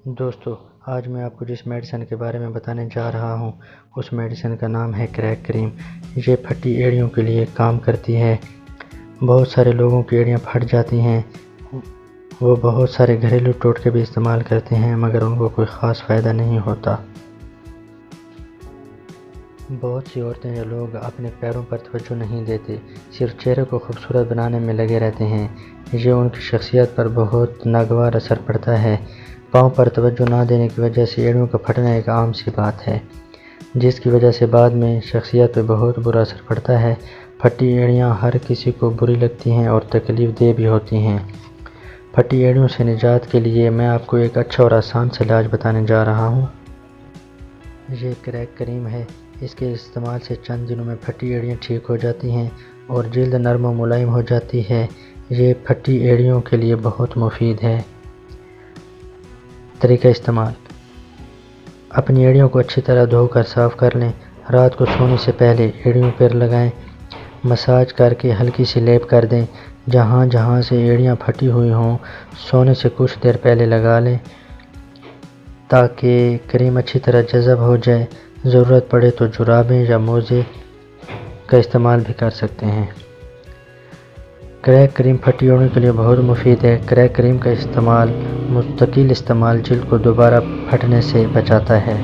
دوستو، آج میں آپ کو جس میڈیسن کے بارے میں بتانے جا رہا ہوں اس میڈیسن کا نام ہے کریک کریم۔ یہ پھٹی ایڑیوں کے لیے کام کرتی ہے۔ بہت سارے لوگوں کی ایڑیاں پھٹ جاتی ہیں، وہ بہت سارے گھریلو ٹوٹکے بھی استعمال کرتے ہیں مگر ان کو کوئی خاص فائدہ نہیں ہوتا۔ بہت سی عورتیں یا لوگ اپنے پیروں پر توجہ نہیں دیتے، صرف چہرے کو خوبصورت بنانے میں لگے رہتے ہیں۔ یہ ان کی شخصیت پر بہت ناگوار اثر پڑتا ہے۔ پاؤں پر توجہ نہ دینے کی وجہ سے ایڑیوں کا پھٹنا ایک عام سی بات ہے، جس کی وجہ سے بعد میں شخصیت پہ بہت برا اثر پڑتا ہے۔ پھٹی ایڑیاں ہر کسی کو بری لگتی ہیں اور تکلیف دہ بھی ہوتی ہیں۔ پھٹی ایڑیوں سے نجات کے لیے میں آپ کو ایک اچھا اور آسان سا علاج بتانے جا رہا ہوں۔ یہ کریک کریم ہے۔ اس کے استعمال سے چند دنوں میں پھٹی ایڑیاں ٹھیک ہو جاتی ہیں اور جلد نرم و ملائم ہو جاتی ہے۔ یہ پھٹی ایڑیوں کے لیے بہت مفید ہے۔ طریقہ استعمال: اپنی ایڑیوں کو اچھی طرح دھو کر صاف کر لیں۔ رات کو سونے سے پہلے ایڑیوں پر لگائیں۔ مساج کر کے ہلکی سی لیپ کر دیں۔ جہاں جہاں سے ایڑیاں پھٹی ہوئی ہوں سونے سے کچھ دیر پہلے لگا لیں تاکہ کریم اچھی طرح جذب ہو جائے۔ ضرورت پڑے تو جرابیں یا موزے کا استعمال بھی کر سکتے ہیں۔ کریک کریم پھٹی ایڑیوں کے لیے بہت مفید ہے۔ کریک کریم کا مستقل استعمال جلد کو دوبارہ پھٹنے سے بچاتا ہے۔